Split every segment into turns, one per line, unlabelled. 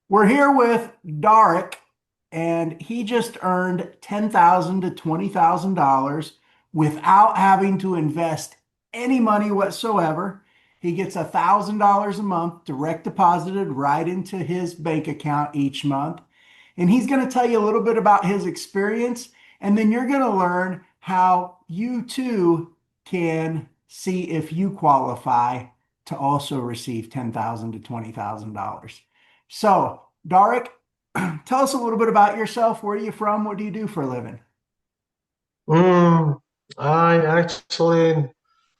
We're here with Darek, and he just earned $10,000 to $20,000 without having to invest any money whatsoever. He gets $1,000 a month direct deposited right into his bank account each month. And he's going to tell you a little bit about his experience, and then you're going to learn how you too can see if you qualify to also receive $10,000 to $20,000. So, Darek, tell us a little bit about yourself. Where are you from? What do you do for a living?
Mm, I actually,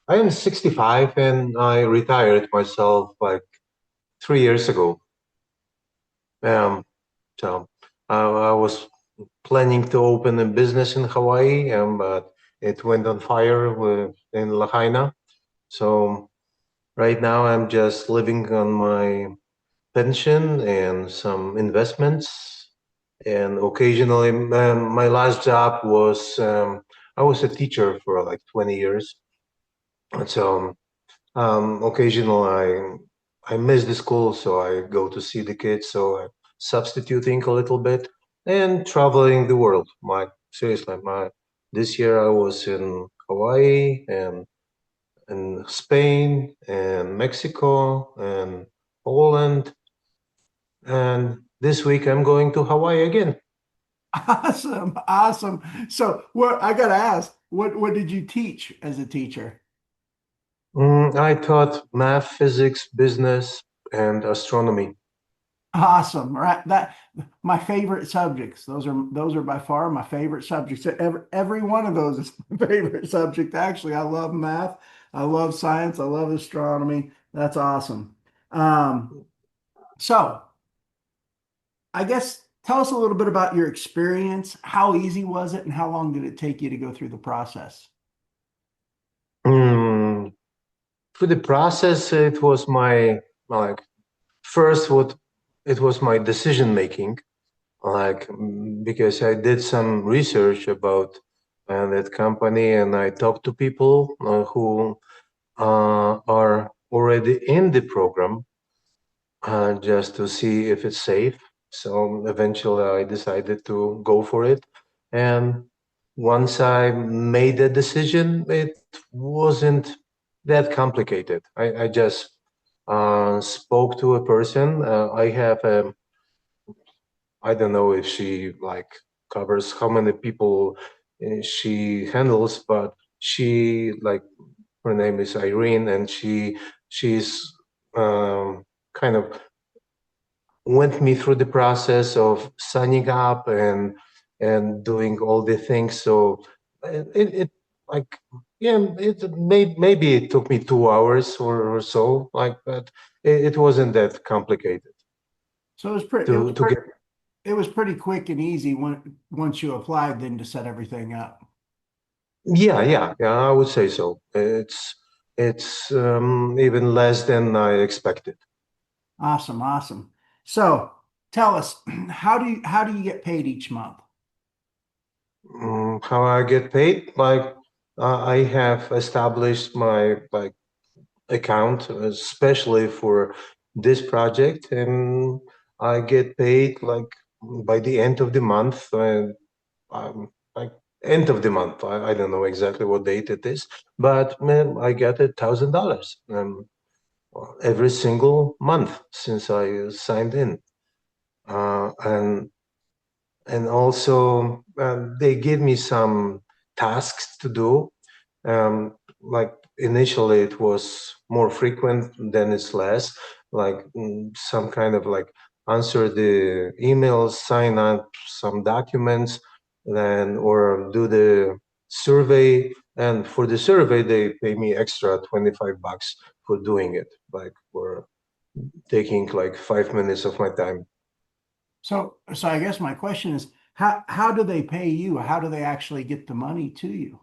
I am 65 and I retired myself like 3 years ago. Um, so I was planning to open a business in Hawaii, but it went on fire in Lahaina. So right now I'm just living on my pension and some investments. And occasionally, my last job was I was a teacher for like 20 years. And so occasionally I miss the school, so I go to see the kids. So I'm substituting a little bit and traveling the world. My seriously, my this year I was in Hawaii and in Spain and Mexico and Poland, and this week I'm going to Hawaii again.
Awesome, awesome. So, what I got to ask, what did you teach as a teacher?
I taught math, physics, business, and astronomy.
Awesome, right? That my favorite subjects. Those are by far my favorite subjects. Every one of those is my favorite subject. Actually, I love math. I love science. I love astronomy. That's awesome. Um, so I guess tell us a little bit about your experience. How easy was it, and how long did it take you to go through the process?
Mm, For the process, it was my like first what it was my decision making, because I did some research about that company and I talked to people who are already in the program just to see if it's safe. So eventually I decided to go for it. And once I made a decision, it wasn't that complicated. I just spoke to a person. I have a, I don't know if she like covers how many people she handles, but she like her name is Irene, and she's kind of went me through the process of signing up and doing all the things. So it like yeah, maybe it took me 2 hours or so, like, but it wasn't that complicated
So it was pretty. It was
to get.
pretty. It was pretty quick and easy once you applied, then to set everything up.
Yeah, I would say so. It's even less than I expected.
Awesome, awesome. So tell us, how do you get paid each month?
How I get paid? Like I have established my like account, especially for this project, and I get paid like by the end of the month. Like end of the month. I don't know exactly what date it is, but man, I get $1,000 every single month since I signed in, and also they give me some tasks to do. Like initially, it was more frequent, then it's less. Like some kind of like answer the emails, sign up some documents, then or do the survey. And for the survey, they pay me extra $25 for doing it, like for taking like 5 minutes of my time.
So I guess my question is, how do they pay you? How do they actually get the money to you?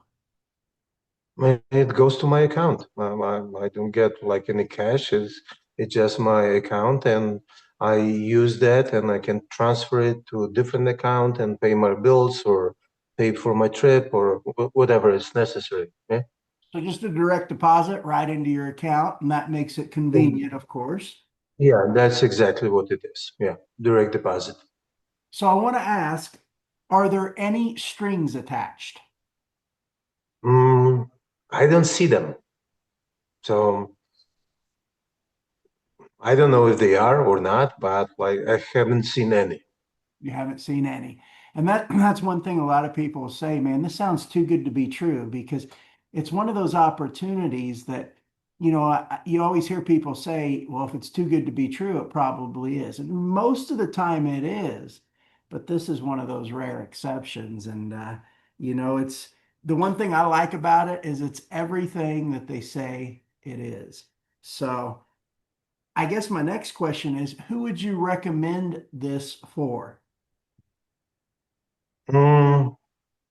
It goes to my account. I don't get like any cash. It's just my account, and I use that, and I can transfer it to a different account and pay my bills or pay for my trip or whatever is necessary. Yeah.
So just a direct deposit right into your account, and that makes it
Mm,
convenient, of course.
Yeah, that's exactly what it is. Yeah, direct deposit.
So I want to ask, are there any strings attached?
Mm, I don't see them. So I don't know if they are or not, but like I haven't seen any.
You haven't seen any. And that's one thing a lot of people say, man, this sounds too good to be true because it's one of those opportunities that, you always hear people say, well, if it's too good to be true, it probably is. And most of the time it is, but this is one of those rare exceptions. And, it's the one thing I like about it is it's everything that they say it is. So I guess my next question is, who would you recommend this for?
Mm,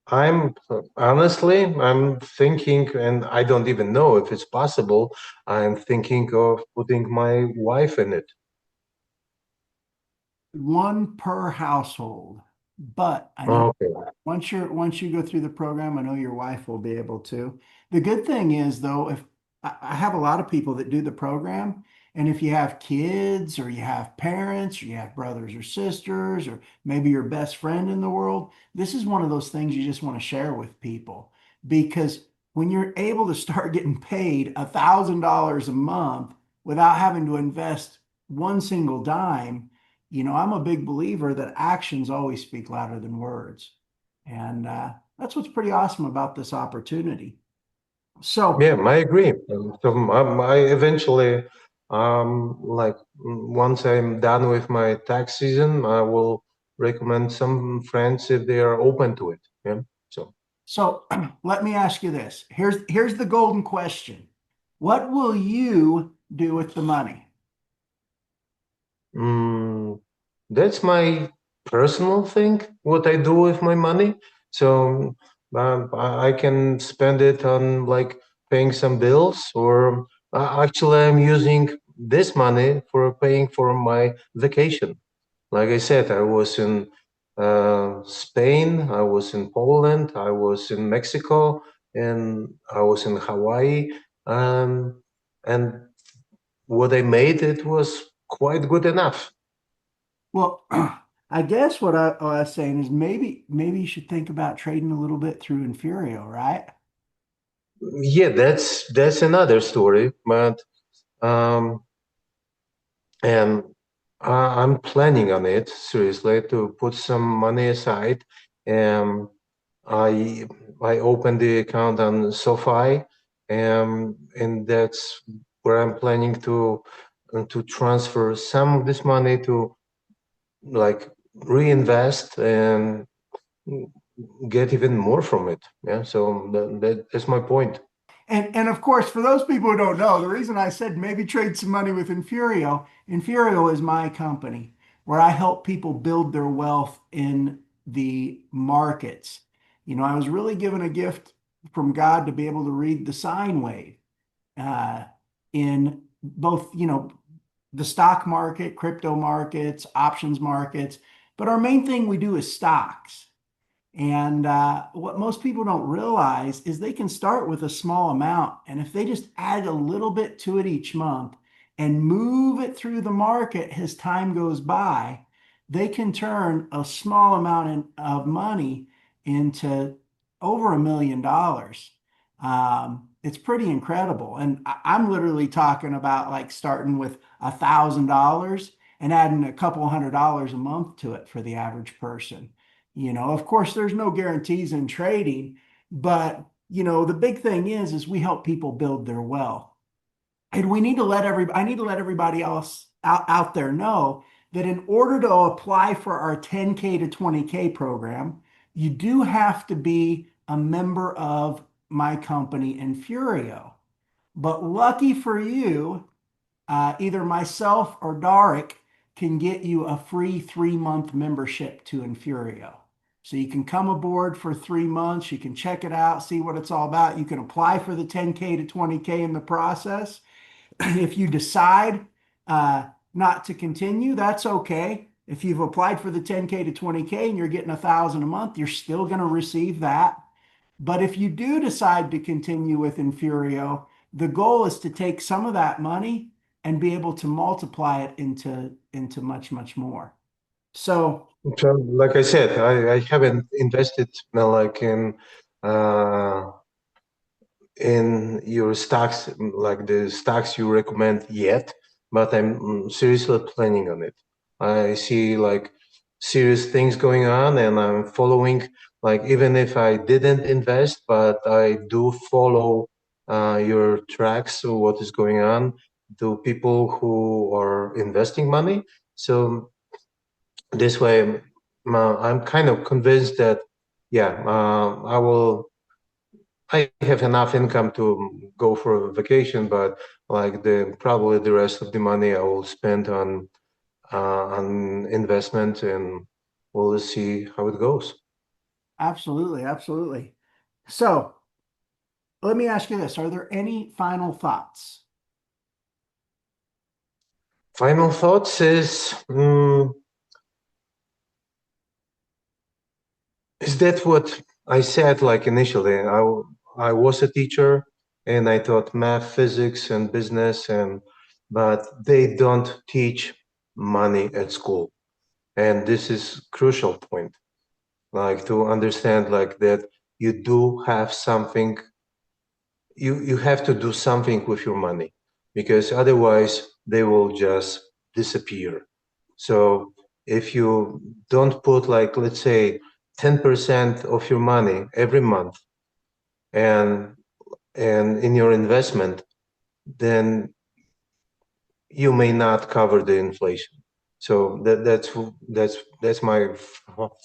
I'm honestly, I'm thinking, and I don't even know if it's possible. I'm thinking of putting my wife in it.
One per household. But I know
Okay.
once you go through the program, I know your wife will be able to. The good thing is though, if I have a lot of people that do the program, and if you have kids or you have parents or you have brothers or sisters or maybe your best friend in the world, this is one of those things you just want to share with people because when you're able to start getting paid $1,000 a month without having to invest one single dime, I'm a big believer that actions always speak louder than words. And that's what's pretty awesome about this opportunity. So,
Yeah, I agree. I eventually, like once I'm done with my tax season, I will recommend some friends if they are open to it. Yeah. So,
so let me ask you this. Here's the golden question. What will you do with the money?
mm, that's my personal thing, what I do with my money. So, I can spend it on like paying some bills, or actually, I'm using this money for paying for my vacation. Like I said, I was in Spain, I was in Poland, I was in Mexico, and I was in Hawaii. Um, and what I made, it was quite good enough.
Well, I guess what I was saying is maybe you should think about trading a little bit through Infurio, right?
Yeah, that's another story, but um, and I'm planning on it seriously to put some money aside. And I I opened the account on SoFi, and that's where I'm planning to transfer some of this money to like reinvest and get even more from it. Yeah, so that's my point.
And of course, for those people who don't know, the reason I said maybe trade some money with Infurio, Infurio is my company where I help people build their wealth in the markets. I was really given a gift from God to be able to read the sine wave uh, in both, the stock market, crypto markets, options markets. But our main thing we do is stocks. And what most people don't realize is they can start with a small amount. And if they just add a little bit to it each month and move it through the market as time goes by, they can turn a small amount of money into over $1 million. It's pretty incredible. And I'm literally talking about like starting with $1,000 and adding a couple $100 a month to it for the average person. Of course, there's no guarantees in trading, but the big thing is we help people build their wealth. And I need to let everybody else out there know that in order to apply for our 10K to 20K program, you do have to be a member of my company, Infurio. But lucky for you, either myself or Darek can get you a free 3 month membership to Infurio. So you can come aboard for 3 months. You can check it out, see what it's all about. You can apply for the 10K to 20K in the process. If you decide uh, not to continue, that's okay. If you've applied for the 10K to 20K and you're getting 1,000 a month, you're still going to receive that. But if you do decide to continue with Infurio, the goal is to take some of that money and be able to multiply it into much, much more. So
So, like I said, I haven't invested like uh, in your stocks, like the stocks you recommend yet, but I'm seriously planning on it. I see like serious things going on, and I'm following, like, even if I didn't invest, but I do follow your tracks of what is going on to people who are investing money. So this way, I'm kind of convinced that, yeah, I have enough income to go for a vacation, but like the probably the rest of the money I will spend on investment, and we'll see how it goes.
absolutely, absolutely. So let me ask you this. Are there any final thoughts?
Final thoughts is that what I said like initially. I was a teacher and I taught math, physics, and business, and but they don't teach money at school, and this is crucial point. Like to understand like that you do have something, you have to do something with your money, because otherwise they will just disappear. So if you don't put, like, let's say 10% of your money every month and in your investment, then you may not cover the inflation. So that's my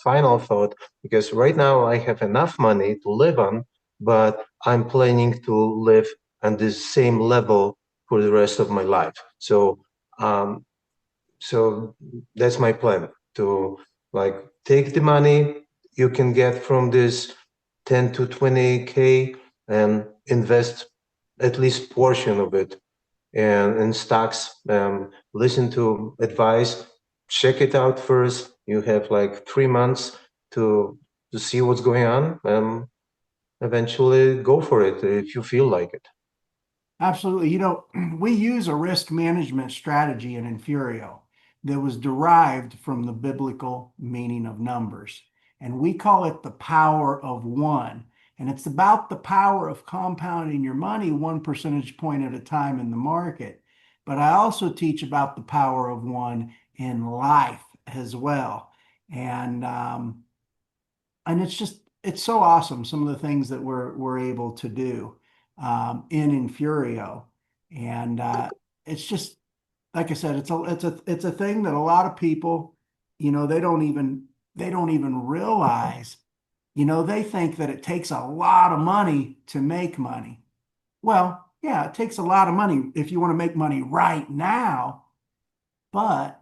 final thought, because right now I have enough money to live on, but I'm planning to live on the same level for the rest of my life. Um, so that's my plan, to like take the money you can get from this 10 to 20K and invest at least portion of it and in stocks. Listen to advice, check it out first. You have like 3 months to see what's going on. Eventually go for it if you feel like it.
Absolutely. We use a risk management strategy in Infurio that was derived from the biblical meaning of numbers. And we call it the power of one. And it's about the power of compounding your money 1 percentage point at a time in the market. But I also teach about the power of one in life as well. And it's so awesome, some of the things that we're able to do in Infurio. And it's just like I said, it's a thing that a lot of people, they don't even realize. They think that it takes a lot of money to make money. Well, yeah, it takes a lot of money if you want to make money right now, but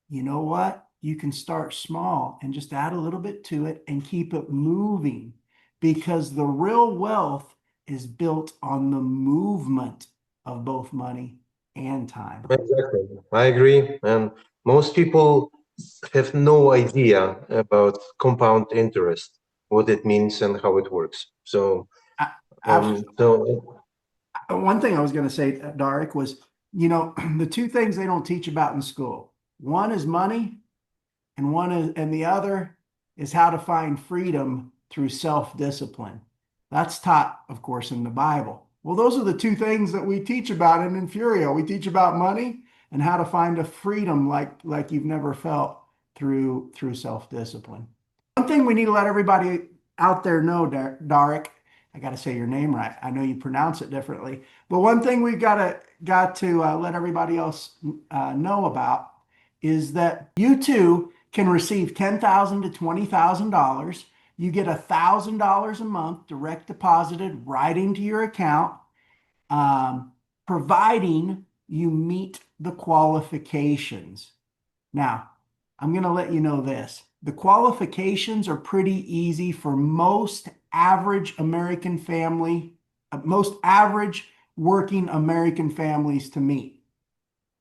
you know what? You can start small and just add a little bit to it and keep it moving, because the real wealth is built on the movement of both money and time.
Exactly. I agree. And most people have no idea about compound interest, what it means and how it works. So,
A- abs-
so
One thing I was going to say, Darek, was, the two things they don't teach about in school. One is money, and the other is how to find freedom through self-discipline. That's taught, of course, in the Bible. Well, those are the two things that we teach about in Infurio. We teach about money and how to find a freedom like you've never felt through self-discipline. One thing we need to let everybody out there know, Darek, I got to say your name right. I know you pronounce it differently, but one thing we've got to let everybody else know about is that you too can receive $10,000 to $20,000. You get $1,000 a month direct deposited right into your account, um, providing you meet the qualifications. Now, I'm going to let you know this. The qualifications are pretty easy for most average American family, most average working American families to meet.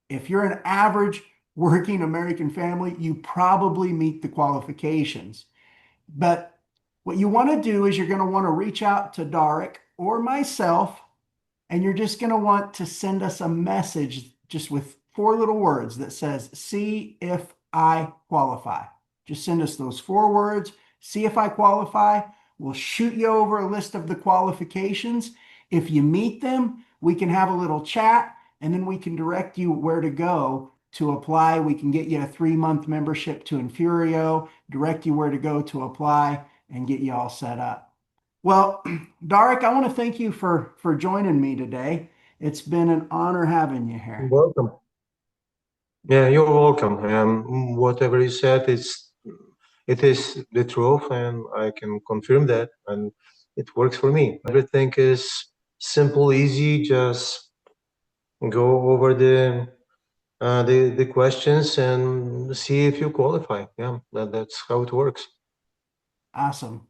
If you're an average working American family, you probably meet the qualifications. But what you want to do is you're going to want to reach out to Darek or myself, and you're just going to want to send us a message just with four little words that says, see if I qualify. Just send us those four words, see if I qualify. We'll shoot you over a list of the qualifications. If you meet them, we can have a little chat and then we can direct you where to go to apply. We can get you a 3-month membership to Infurio, direct you where to go to apply, and get you all set up. Well, Darek, I want to thank you for joining me today. It's been an honor having you here.
Welcome. Yeah, you're welcome. Whatever you said, it is the truth, and I can confirm that, and it works for me. Everything is simple, easy. Just go over the questions and see if you qualify. Yeah, that's how it works.
Awesome.